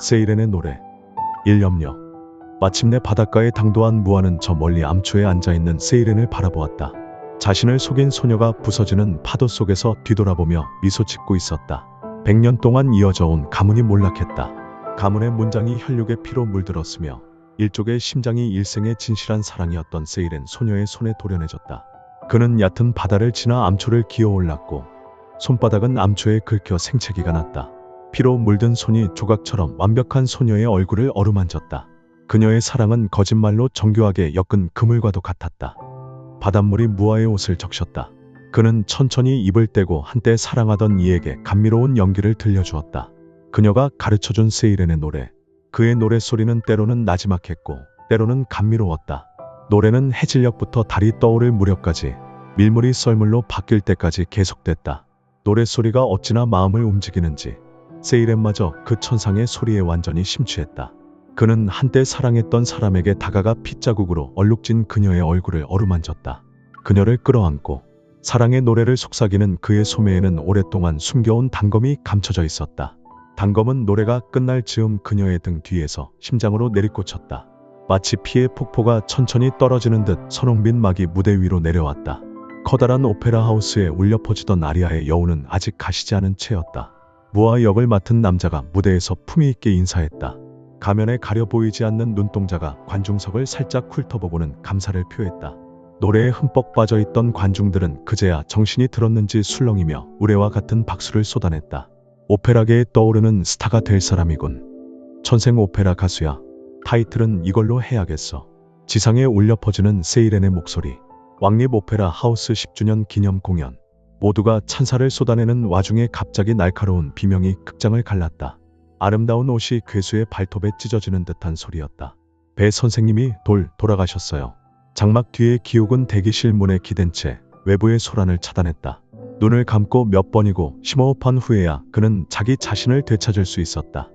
세이렌의 노래. 1염려. 마침내 바닷가에 당도한 무아는 저 멀리 암초에 앉아있는 세이렌을 바라보았다. 자신을 속인 소녀가 부서지는 파도 속에서 뒤돌아보며 미소 짓고 있었다. 100년 동안 이어져 온 가문이 몰락했다. 가문의 문장이 혈육의 피로 물들었으며 일족의 심장이 일생의 진실한 사랑이었던 세이렌 소녀의 손에 도련해졌다. 그는 얕은 바다를 지나 암초를 기어 올랐고 손바닥은 암초에 긁혀 생채기가 났다. 피로 물든 손이 조각처럼 완벽한 소녀의 얼굴을 어루만졌다. 그녀의 사랑은 거짓말로 정교하게 엮은 그물과도 같았다. 바닷물이 무아의 옷을 적셨다. 그는 천천히 입을 떼고 한때 사랑하던 이에게 감미로운 연기를 들려주었다. 그녀가 가르쳐준 세이렌의 노래. 그의 노랫소리는 때로는 나지막했고 때로는 감미로웠다. 노래는 해질녘부터 달이 떠오를 무렵까지, 밀물이 썰물로 바뀔 때까지 계속됐다. 노랫소리가 어찌나 마음을 움직이는지 세이렌마저 그 천상의 소리에 완전히 심취했다. 그는 한때 사랑했던 사람에게 다가가 핏자국으로 얼룩진 그녀의 얼굴을 어루만졌다. 그녀를 끌어안고 사랑의 노래를 속삭이는 그의 소매에는 오랫동안 숨겨온 단검이 감춰져 있었다. 단검은 노래가 끝날 즈음 그녀의 등 뒤에서 심장으로 내리꽂혔다. 마치 피의 폭포가 천천히 떨어지는 듯 선홍빛 막이 무대 위로 내려왔다. 커다란 오페라 하우스에 울려 퍼지던 아리아의 여우는 아직 가시지 않은 채였다. 무아 역을 맡은 남자가 무대에서 품위 있게 인사했다. 가면에 가려 보이지 않는 눈동자가 관중석을 살짝 훑어보고는 감사를 표했다. 노래에 흠뻑 빠져있던 관중들은 그제야 정신이 들었는지 술렁이며 우레와 같은 박수를 쏟아냈다. 오페라계에 떠오르는 스타가 될 사람이군. 천생 오페라 가수야. 타이틀은 이걸로 해야겠어. 지상에 울려 퍼지는 세이렌의 목소리. 왕립 오페라 하우스 10주년 기념 공연. 모두가 찬사를 쏟아내는 와중에 갑자기 날카로운 비명이 극장을 갈랐다. 아름다운 옷이 괴수의 발톱에 찢어지는 듯한 소리였다. 배 선생님이 돌아가셨어요. 장막 뒤에 기욱은 대기실 문에 기댄 채 외부의 소란을 차단했다. 눈을 감고 몇 번이고 심호흡한 후에야 그는 자기 자신을 되찾을 수 있었다.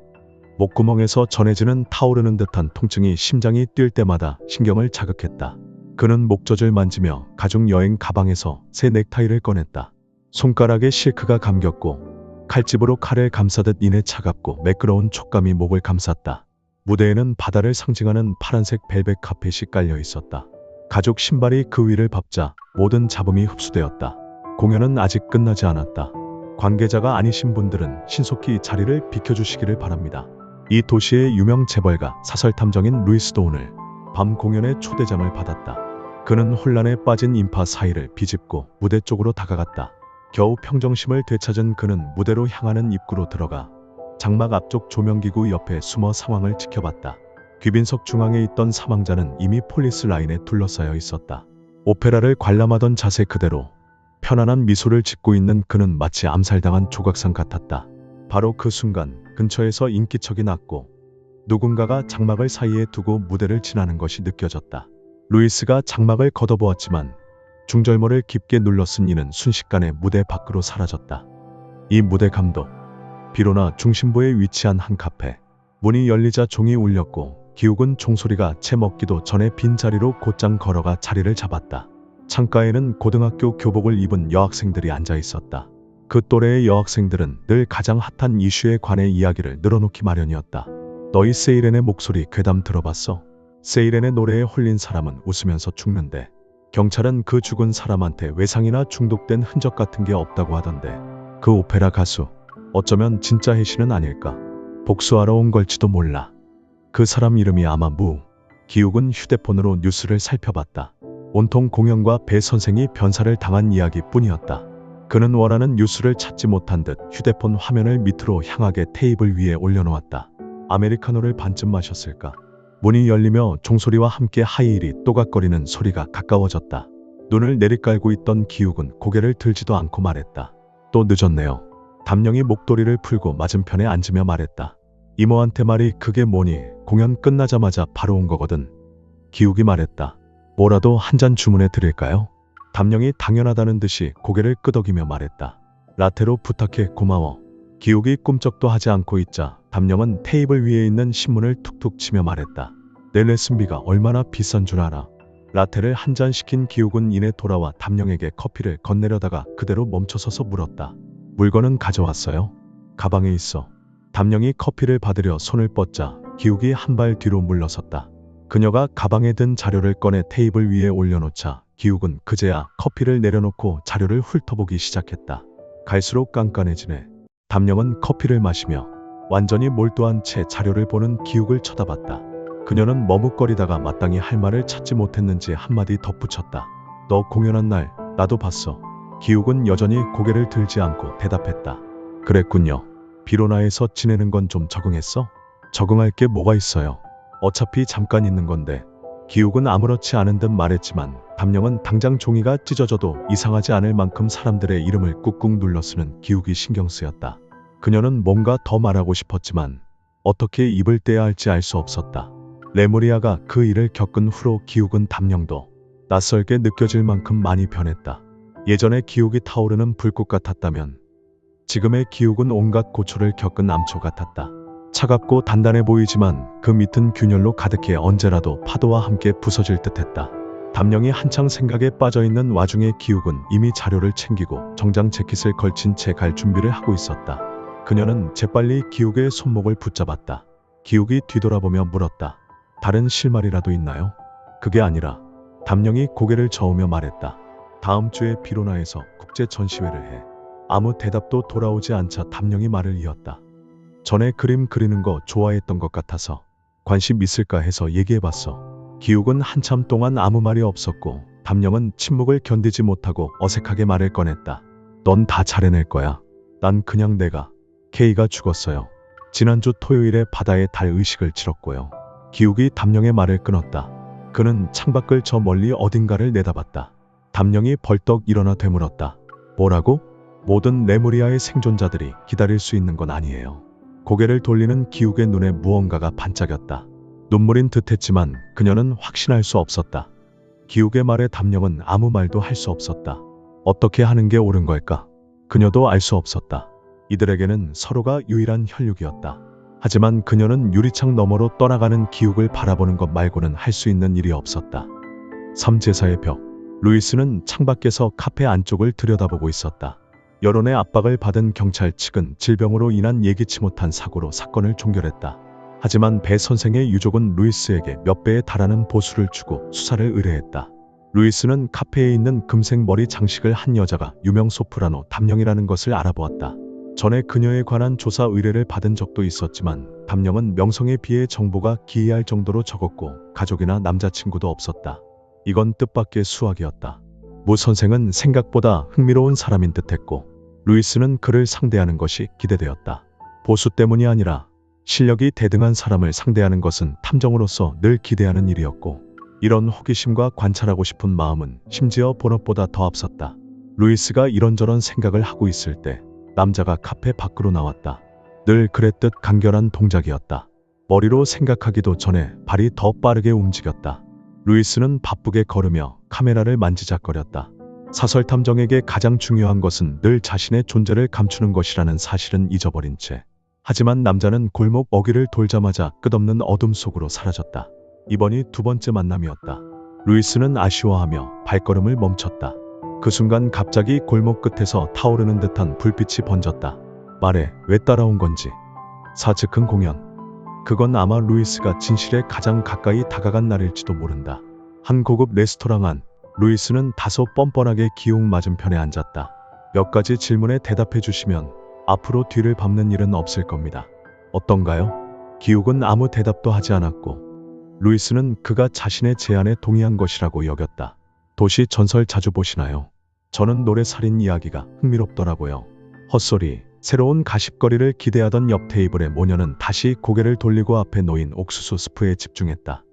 목구멍에서 전해지는 타오르는 듯한 통증이 심장이 뛸 때마다 신경을 자극했다. 그는 목젖을 만지며 가죽 여행 가방에서 새 넥타이를 꺼냈다. 손가락에 실크가 감겼고 칼집으로 칼을 감싸듯 이내 차갑고 매끄러운 촉감이 목을 감쌌다. 무대에는 바다를 상징하는 파란색 벨벳 카펫이 깔려 있었다. 가죽 신발이 그 위를 밟자 모든 잡음이 흡수되었다. 공연은 아직 끝나지 않았다. 관계자가 아니신 분들은 신속히 자리를 비켜주시기를 바랍니다. 이 도시의 유명 재벌가 사설탐정인 루이스도 오늘 밤 공연의 초대장을 받았다. 그는 혼란에 빠진 인파 사이를 비집고 무대 쪽으로 다가갔다. 겨우 평정심을 되찾은 그는 무대로 향하는 입구로 들어가 장막 앞쪽 조명기구 옆에 숨어 상황을 지켜봤다. 귀빈석 중앙에 있던 사망자는 이미 폴리스 라인에 둘러싸여 있었다. 오페라를 관람하던 자세 그대로 편안한 미소를 짓고 있는 그는 마치 암살당한 조각상 같았다. 바로 그 순간 근처에서 인기척이 났고 누군가가 장막을 사이에 두고 무대를 지나는 것이 느껴졌다. 루이스가 장막을 걷어보았지만 중절모를 깊게 눌러쓴 이는 순식간에 무대 밖으로 사라졌다. 이 무대 감독. 비로나 중심부에 위치한 한 카페. 문이 열리자 종이 울렸고 기욱은 종소리가 채 먹기도 전에 빈자리로 곧장 걸어가 자리를 잡았다. 창가에는 고등학교 교복을 입은 여학생들이 앉아 있었다. 그 또래의 여학생들은 늘 가장 핫한 이슈에 관해 이야기를 늘어놓기 마련이었다. 너희 세이렌의 목소리 괴담 들어봤어? 세이렌의 노래에 홀린 사람은 웃으면서 죽는데 경찰은 그 죽은 사람한테 외상이나 중독된 흔적 같은 게 없다고 하던데 그 오페라 가수 어쩌면 진짜 해시는 아닐까? 복수하러 온 걸지도 몰라. 그 사람 이름이 아마 기욱은 휴대폰으로 뉴스를 살펴봤다. 온통 공연과 배 선생이 변사를 당한 이야기뿐이었다. 그는 원하는 뉴스를 찾지 못한 듯 휴대폰 화면을 밑으로 향하게 테이블 위에 올려놓았다. 아메리카노를 반쯤 마셨을까? 문이 열리며 종소리와 함께 하이힐이 또각거리는 소리가 가까워졌다. 눈을 내리깔고 있던 기욱은 고개를 들지도 않고 말했다. 또 늦었네요. 담령이 목도리를 풀고 맞은편에 앉으며 말했다. 이모한테 말이 그게 뭐니? 공연 끝나자마자 바로 온 거거든. 기욱이 말했다. 뭐라도 한 잔 주문해 드릴까요? 담령이 당연하다는 듯이 고개를 끄덕이며 말했다. 라테로 부탁해 고마워. 기욱이 꿈쩍도 하지 않고 있자 담령은 테이블 위에 있는 신문을 툭툭 치며 말했다. 내 레슨비가 얼마나 비싼 줄 알아? 라테를 한 잔 시킨 기욱은 이내 돌아와 담령에게 커피를 건네려다가 그대로 멈춰서서 물었다. 물건은 가져왔어요? 가방에 있어. 담령이 커피를 받으려 손을 뻗자 기욱이 한 발 뒤로 물러섰다. 그녀가 가방에 든 자료를 꺼내 테이블 위에 올려놓자 기욱은 그제야 커피를 내려놓고 자료를 훑어보기 시작했다. 갈수록 깐깐해지네. 담령은 커피를 마시며 완전히 몰두한 채 자료를 보는 기욱을 쳐다봤다. 그녀는 머뭇거리다가 마땅히 할 말을 찾지 못했는지 한마디 덧붙였다. 너 공연한 날 나도 봤어. 기욱은 여전히 고개를 들지 않고 대답했다. 그랬군요. 비로나에서 지내는 건 좀 적응했어? 적응할 게 뭐가 있어요. 어차피 잠깐 있는 건데. 기욱은 아무렇지 않은 듯 말했지만 담령은 당장 종이가 찢어져도 이상하지 않을 만큼 사람들의 이름을 꾹꾹 눌러 쓰는 기욱이 신경 쓰였다. 그녀는 뭔가 더 말하고 싶었지만 어떻게 입을 떼야 할지 알 수 없었다. 레무리아가 그 일을 겪은 후로 기욱은 담령도 낯설게 느껴질 만큼 많이 변했다. 예전에 기욱이 타오르는 불꽃 같았다면 지금의 기욱은 온갖 고초를 겪은 암초 같았다. 차갑고 단단해 보이지만 그 밑은 균열로 가득해 언제라도 파도와 함께 부서질 듯했다. 담령이 한창 생각에 빠져있는 와중에 기욱은 이미 자료를 챙기고 정장 재킷을 걸친 채 갈 준비를 하고 있었다. 그녀는 재빨리 기욱의 손목을 붙잡았다. 기욱이 뒤돌아보며 물었다. 다른 실마리라도 있나요? 그게 아니라 담령이 고개를 저으며 말했다. 다음 주에 비로나에서 국제 전시회를 해. 아무 대답도 돌아오지 않자 담령이 말을 이었다. 전에 그림 그리는 거 좋아했던 것 같아서 관심 있을까 해서 얘기해봤어. 기욱은 한참 동안 아무 말이 없었고 담령은 침묵을 견디지 못하고 어색하게 말을 꺼냈다. 넌 다 잘해낼 거야. 난 그냥 내가 K가 죽었어요. 지난주 토요일에 바다에 달 의식을 치렀고요. 기욱이 담령의 말을 끊었다. 그는 창밖을 저 멀리 어딘가를 내다봤다. 담령이 벌떡 일어나 되물었다. 뭐라고? 모든 레무리아의 생존자들이 기다릴 수 있는 건 아니에요. 고개를 돌리는 기욱의 눈에 무언가가 반짝였다. 눈물인 듯했지만 그녀는 확신할 수 없었다. 기욱의 말에 담령은 아무 말도 할 수 없었다. 어떻게 하는 게 옳은 걸까? 그녀도 알 수 없었다. 이들에게는 서로가 유일한 혈육이었다. 하지만 그녀는 유리창 너머로 떠나가는 기욱을 바라보는 것 말고는 할 수 있는 일이 없었다. 삼제사의 벽. 루이스는 창밖에서 카페 안쪽을 들여다보고 있었다. 여론의 압박을 받은 경찰 측은 질병으로 인한 예기치 못한 사고로 사건을 종결했다. 하지만 배 선생의 유족은 루이스에게 몇 배에 달하는 보수를 주고 수사를 의뢰했다. 루이스는 카페에 있는 금색 머리 장식을 한 여자가 유명 소프라노 담령이라는 것을 알아보았다. 전에 그녀에 관한 조사 의뢰를 받은 적도 있었지만 담령은 명성에 비해 정보가 기이할 정도로 적었고 가족이나 남자친구도 없었다. 이건 뜻밖의 수학이었다. 무 선생은 생각보다 흥미로운 사람인 듯했고 루이스는 그를 상대하는 것이 기대되었다. 보수 때문이 아니라 실력이 대등한 사람을 상대하는 것은 탐정으로서 늘 기대하는 일이었고 이런 호기심과 관찰하고 싶은 마음은 심지어 본업보다 더 앞섰다. 루이스가 이런저런 생각을 하고 있을 때 남자가 카페 밖으로 나왔다. 늘 그랬듯 간결한 동작이었다. 머리로 생각하기도 전에 발이 더 빠르게 움직였다. 루이스는 바쁘게 걸으며 카메라를 만지작거렸다. 사설탐정에게 가장 중요한 것은 늘 자신의 존재를 감추는 것이라는 사실은 잊어버린 채. 하지만 남자는 골목 어귀를 돌자마자 끝없는 어둠 속으로 사라졌다. 이번이 두 번째 만남이었다. 루이스는 아쉬워하며 발걸음을 멈췄다. 그 순간 갑자기 골목 끝에서 타오르는 듯한 불빛이 번졌다. 말해, 왜 따라온 건지. 사즉흥 공연. 그건 아마 루이스가 진실에 가장 가까이 다가간 날일지도 모른다. 한 고급 레스토랑 안, 루이스는 다소 뻔뻔하게 기욱 맞은편에 앉았다. 몇 가지 질문에 대답해 주시면 앞으로 뒤를 밟는 일은 없을 겁니다. 어떤가요? 기욱은 아무 대답도 하지 않았고 루이스는 그가 자신의 제안에 동의한 것이라고 여겼다. 도시 전설 자주 보시나요? 저는 노래살인 이야기가 흥미롭더라고요. 헛소리. 새로운 가십거리를 기대하던 옆 테이블의 모녀는 다시 고개를 돌리고 앞에 놓인 옥수수 스프에 집중했다.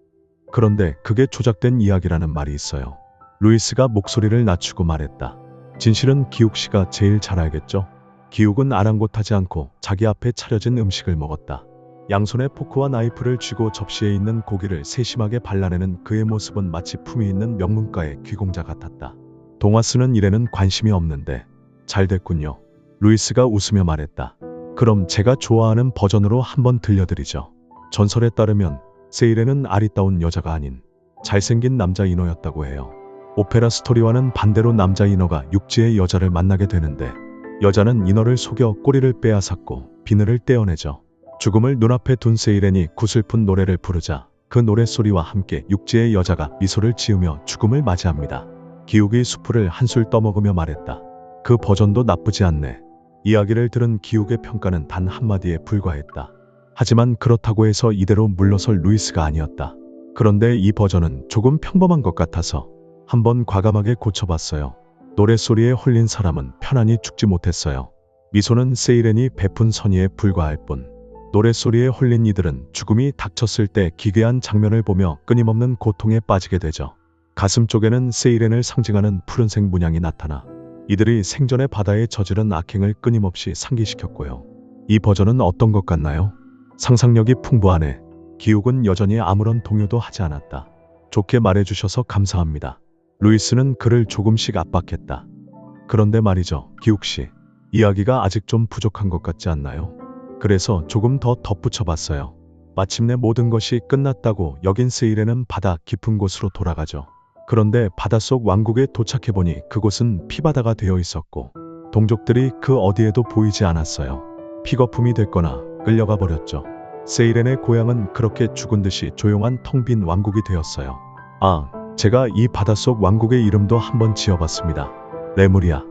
그런데 그게 조작된 이야기라는 말이 있어요. 루이스가 목소리를 낮추고 말했다. 진실은 기욱 씨가 제일 잘 알겠죠? 기욱은 아랑곳하지 않고 자기 앞에 차려진 음식을 먹었다. 양손에 포크와 나이프를 쥐고 접시에 있는 고기를 세심하게 발라내는 그의 모습은 마치 품위 있는 명문가의 귀공자 같았다. 동화 쓰는 일에는 관심이 없는데 잘 됐군요. 루이스가 웃으며 말했다. 그럼 제가 좋아하는 버전으로 한번 들려드리죠. 전설에 따르면 세일에는 아리따운 여자가 아닌 잘생긴 남자 인어였다고 해요. 오페라 스토리와는 반대로 남자 인어가 육지의 여자를 만나게 되는데 여자는 인어를 속여 꼬리를 빼앗았고 비늘을 떼어내죠. 죽음을 눈앞에 둔 세이렌이 구슬픈 노래를 부르자 그 노랫소리와 함께 육지의 여자가 미소를 지으며 죽음을 맞이합니다. 기욱이 수프를 한술 떠먹으며 말했다. 그 버전도 나쁘지 않네. 이야기를 들은 기욱의 평가는 단 한마디에 불과했다. 하지만 그렇다고 해서 이대로 물러설 루이스가 아니었다. 그런데 이 버전은 조금 평범한 것 같아서 한번 과감하게 고쳐봤어요. 노랫소리에 홀린 사람은 편안히 죽지 못했어요. 미소는 세이렌이 베푼 선의에 불과할 뿐 노랫소리에 홀린 이들은 죽음이 닥쳤을 때 기괴한 장면을 보며 끊임없는 고통에 빠지게 되죠. 가슴 쪽에는 세이렌을 상징하는 푸른색 문양이 나타나 이들이 생전에 바다에 저지른 악행을 끊임없이 상기시켰고요. 이 버전은 어떤 것 같나요? 상상력이 풍부하네. 기욱은 여전히 아무런 동요도 하지 않았다. 좋게 말해주셔서 감사합니다. 루이스는 그를 조금씩 압박했다. 그런데 말이죠, 기욱씨. 이야기가 아직 좀 부족한 것 같지 않나요? 그래서 조금 더 덧붙여봤어요. 마침내 모든 것이 끝났다고 여긴 세이렌은 바다 깊은 곳으로 돌아가죠. 그런데 바닷속 왕국에 도착해보니 그곳은 피바다가 되어 있었고 동족들이 그 어디에도 보이지 않았어요. 픽거품이 됐거나 끌려가 버렸죠. 세이렌의 고향은 그렇게 죽은 듯이 조용한 텅 빈 왕국이 되었어요. 아, 제가 이 바닷속 왕국의 이름도 한번 지어봤습니다. 레무리아.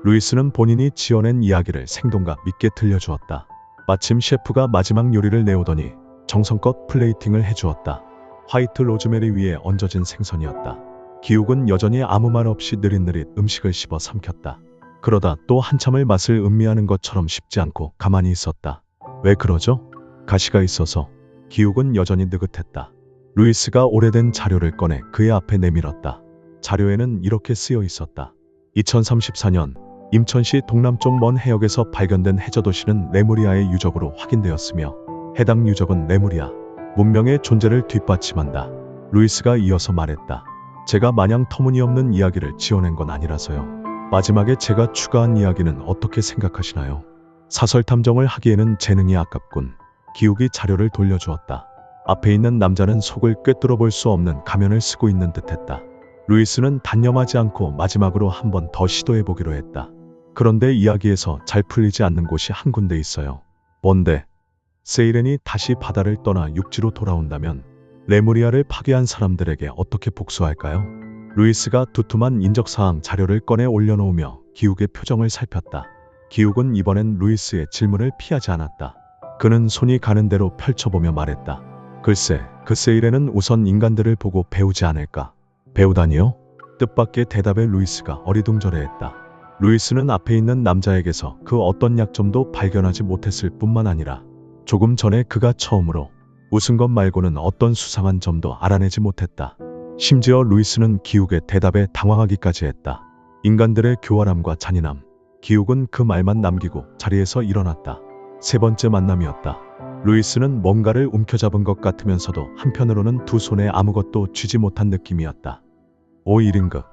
루이스는 본인이 지어낸 이야기를 생동감 있게 들려주었다. 마침 셰프가 마지막 요리를 내오더니 정성껏 플레이팅을 해주었다. 화이트 로즈메리 위에 얹어진 생선이었다. 기욱은 여전히 아무 말 없이 느릿느릿 음식을 씹어 삼켰다. 그러다 또 한참을 맛을 음미하는 것처럼 쉽지 않고 가만히 있었다. 왜 그러죠? 가시가 있어서. 기욱은 여전히 느긋했다. 루이스가 오래된 자료를 꺼내 그의 앞에 내밀었다. 자료에는 이렇게 쓰여 있었다. 2034년 임천시 동남쪽 먼 해역에서 발견된 해저도시는 레무리아의 유적으로 확인되었으며 해당 유적은 레무리아 문명의 존재를 뒷받침한다. 루이스가 이어서 말했다. 제가 마냥 터무니없는 이야기를 지어낸 건 아니라서요. 마지막에 제가 추가한 이야기는 어떻게 생각하시나요? 사설 탐정을 하기에는 재능이 아깝군. 기욱이 자료를 돌려주었다. 앞에 있는 남자는 속을 꿰뚫어 볼 수 없는 가면을 쓰고 있는 듯했다. 루이스는 단념하지 않고 마지막으로 한 번 더 시도해보기로 했다. 그런데 이야기에서 잘 풀리지 않는 곳이 한 군데 있어요. 뭔데? 세이렌이 다시 바다를 떠나 육지로 돌아온다면 레무리아를 파괴한 사람들에게 어떻게 복수할까요? 루이스가 두툼한 인적사항 자료를 꺼내 올려놓으며 기욱의 표정을 살폈다. 기욱은 이번엔 루이스의 질문을 피하지 않았다. 그는 손이 가는 대로 펼쳐보며 말했다. 글쎄, 그 세이렌은 우선 인간들을 보고 배우지 않을까? 배우다니요? 뜻밖의 대답에 루이스가 어리둥절해했다. 루이스는 앞에 있는 남자에게서 그 어떤 약점도 발견하지 못했을 뿐만 아니라 조금 전에 그가 처음으로 웃은 것 말고는 어떤 수상한 점도 알아내지 못했다. 심지어 루이스는 기욱의 대답에 당황하기까지 했다. 인간들의 교활함과 잔인함. 기욱은 그 말만 남기고 자리에서 일어났다. 세 번째 만남이었다. 루이스는 뭔가를 움켜잡은 것 같으면서도 한편으로는 두 손에 아무것도 쥐지 못한 느낌이었다. 5일인극.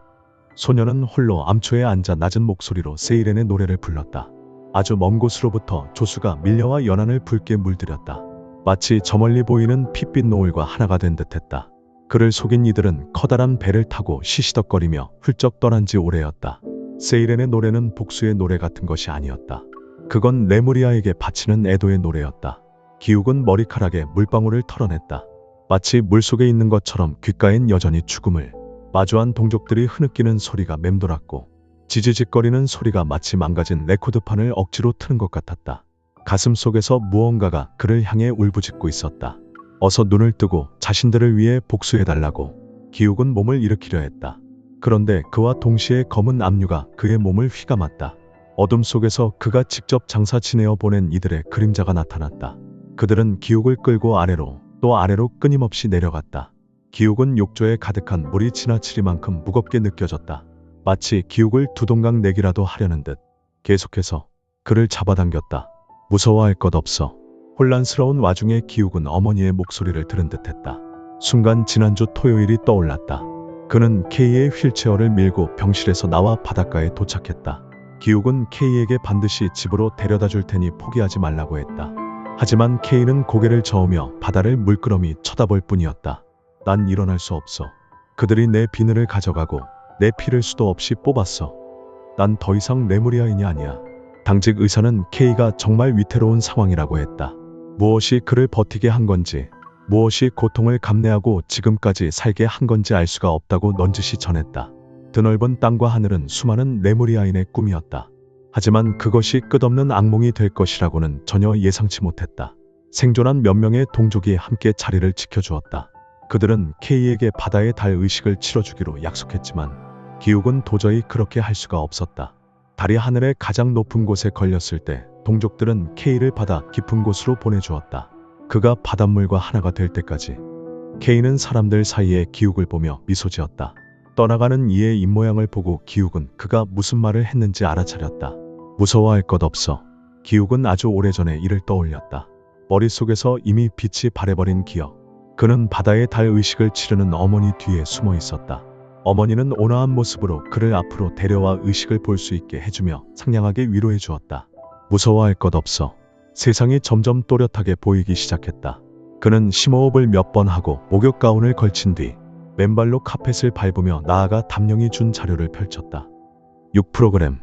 소녀는 홀로 암초에 앉아 낮은 목소리로 세이렌의 노래를 불렀다. 아주 먼 곳으로부터 조수가 밀려와 연안을 붉게 물들였다. 마치 저 멀리 보이는 핏빛 노을과 하나가 된 듯했다. 그를 속인 이들은 커다란 배를 타고 시시덕거리며 훌쩍 떠난 지 오래였다. 세이렌의 노래는 복수의 노래 같은 것이 아니었다. 그건 레무리아에게 바치는 애도의 노래였다. 기욱은 머리카락에 물방울을 털어냈다. 마치 물속에 있는 것처럼 귓가엔 여전히 죽음을 마주한 동족들이 흐느끼는 소리가 맴돌았고 지지직거리는 소리가 마치 망가진 레코드판을 억지로 트는 것 같았다. 가슴 속에서 무언가가 그를 향해 울부짖고 있었다. 어서 눈을 뜨고 자신들을 위해 복수해달라고. 기욱은 몸을 일으키려 했다. 그런데 그와 동시에 검은 압류가 그의 몸을 휘감았다. 어둠 속에서 그가 직접 장사 지내어 보낸 이들의 그림자가 나타났다. 그들은 기욱을 끌고 아래로 또 아래로 끊임없이 내려갔다. 기욱은 욕조에 가득한 물이 지나치리만큼 무겁게 느껴졌다. 마치 기욱을 두 동강 내기라도 하려는 듯. 계속해서 그를 잡아당겼다. 무서워할 것 없어. 혼란스러운 와중에 기욱은 어머니의 목소리를 들은 듯했다. 순간 지난주 토요일이 떠올랐다. 그는 K의 휠체어를 밀고 병실에서 나와 바닷가에 도착했다. 기욱은 K에게 반드시 집으로 데려다 줄 테니 포기하지 말라고 했다. 하지만 K는 고개를 저으며 바다를 물끄러미 쳐다볼 뿐이었다. 난 일어날 수 없어. 그들이 내 비늘을 가져가고 내 피를 수도 없이 뽑았어. 난 더 이상 레무리아인이 아니야. 당직 의사는 K가 정말 위태로운 상황이라고 했다. 무엇이 그를 버티게 한 건지, 무엇이 고통을 감내하고 지금까지 살게 한 건지 알 수가 없다고 넌지시 전했다. 드넓은 땅과 하늘은 수많은 레무리아인의 꿈이었다. 하지만 그것이 끝없는 악몽이 될 것이라고는 전혀 예상치 못했다. 생존한 몇 명의 동족이 함께 자리를 지켜주었다. 그들은 K에게 바다의 달 의식을 치러주기로 약속했지만 기욱은 도저히 그렇게 할 수가 없었다. 달이 하늘의 가장 높은 곳에 걸렸을 때 동족들은 K를 바다 깊은 곳으로 보내주었다. 그가 바닷물과 하나가 될 때까지. K는 사람들 사이에 기욱을 보며 미소 지었다. 떠나가는 이의 입모양을 보고 기욱은 그가 무슨 말을 했는지 알아차렸다. 무서워할 것 없어. 기욱은 아주 오래전의 일을 떠올렸다. 머릿속에서 이미 빛이 발해버린 기억. 그는 바다의 달 의식을 치르는 어머니 뒤에 숨어 있었다. 어머니는 온화한 모습으로 그를 앞으로 데려와 의식을 볼 수 있게 해주며 상냥하게 위로해 주었다. 무서워할 것 없어. 세상이 점점 또렷하게 보이기 시작했다. 그는 심호흡을 몇 번 하고 목욕 가운을 걸친 뒤 맨발로 카펫을 밟으며 나아가 담령이 준 자료를 펼쳤다. 6프로그램.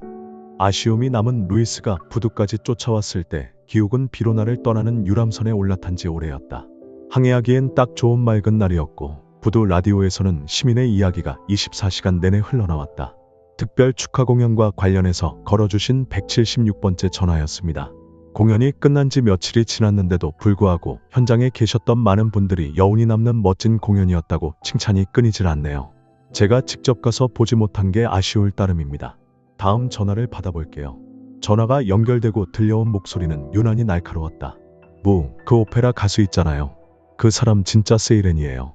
아쉬움이 남은 루이스가 부두까지 쫓아왔을 때 기욱은 비로나를 떠나는 유람선에 올라탄 지 오래였다. 항해하기엔 딱 좋은 맑은 날이었고 부두 라디오에서는 시민의 이야기가 24시간 내내 흘러나왔다. 특별 축하 공연과 관련해서 걸어주신 176번째 전화였습니다. 공연이 끝난 지 며칠이 지났는데도 불구하고 현장에 계셨던 많은 분들이 여운이 남는 멋진 공연이었다고 칭찬이 끊이질 않네요. 제가 직접 가서 보지 못한 게 아쉬울 따름입니다. 다음 전화를 받아볼게요. 전화가 연결되고 들려온 목소리는 유난히 날카로웠다. 그 오페라 가수 있잖아요. 그 사람 진짜 세이렌이에요.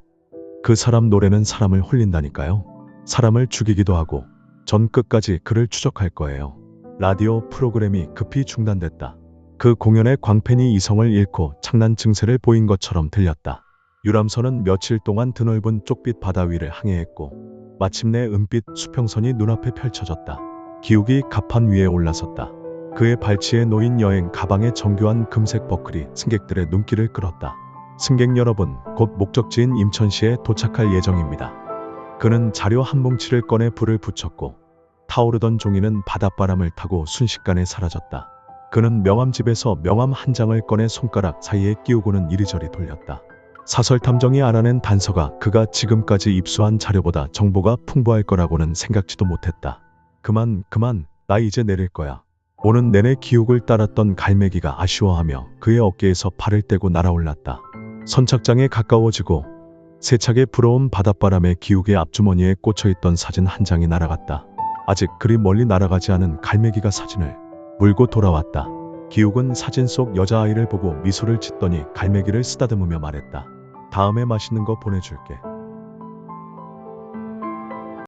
그 사람 노래는 사람을 홀린다니까요. 사람을 죽이기도 하고 전 끝까지 그를 추적할 거예요. 라디오 프로그램이 급히 중단됐다. 그 공연의 광팬이 이성을 잃고 창난 증세를 보인 것처럼 들렸다. 유람선은 며칠 동안 드넓은 쪽빛 바다 위를 항해했고 마침내 은빛 수평선이 눈앞에 펼쳐졌다. 기욱이 갑판 위에 올라섰다. 그의 발치에 놓인 여행 가방의 정교한 금색 버클이 승객들의 눈길을 끌었다. 승객 여러분, 곧 목적지인 임천시에 도착할 예정입니다. 그는 자료 한 뭉치를 꺼내 불을 붙였고 타오르던 종이는 바닷바람을 타고 순식간에 사라졌다. 그는 명함집에서 명함 한 장을 꺼내 손가락 사이에 끼우고는 이리저리 돌렸다. 사설탐정이 알아낸 단서가 그가 지금까지 입수한 자료보다 정보가 풍부할 거라고는 생각지도 못했다. 그만, 나 이제 내릴 거야. 오는 내내 기욱을 따랐던 갈매기가 아쉬워하며 그의 어깨에서 발을 떼고 날아올랐다. 선착장에 가까워지고 세차게 불어온 바닷바람에 기욱의 앞주머니에 꽂혀있던 사진 한 장이 날아갔다. 아직 그리 멀리 날아가지 않은 갈매기가 사진을 물고 돌아왔다. 기욱은 사진 속 여자아이를 보고 미소를 짓더니 갈매기를 쓰다듬으며 말했다. 다음에 맛있는 거 보내줄게.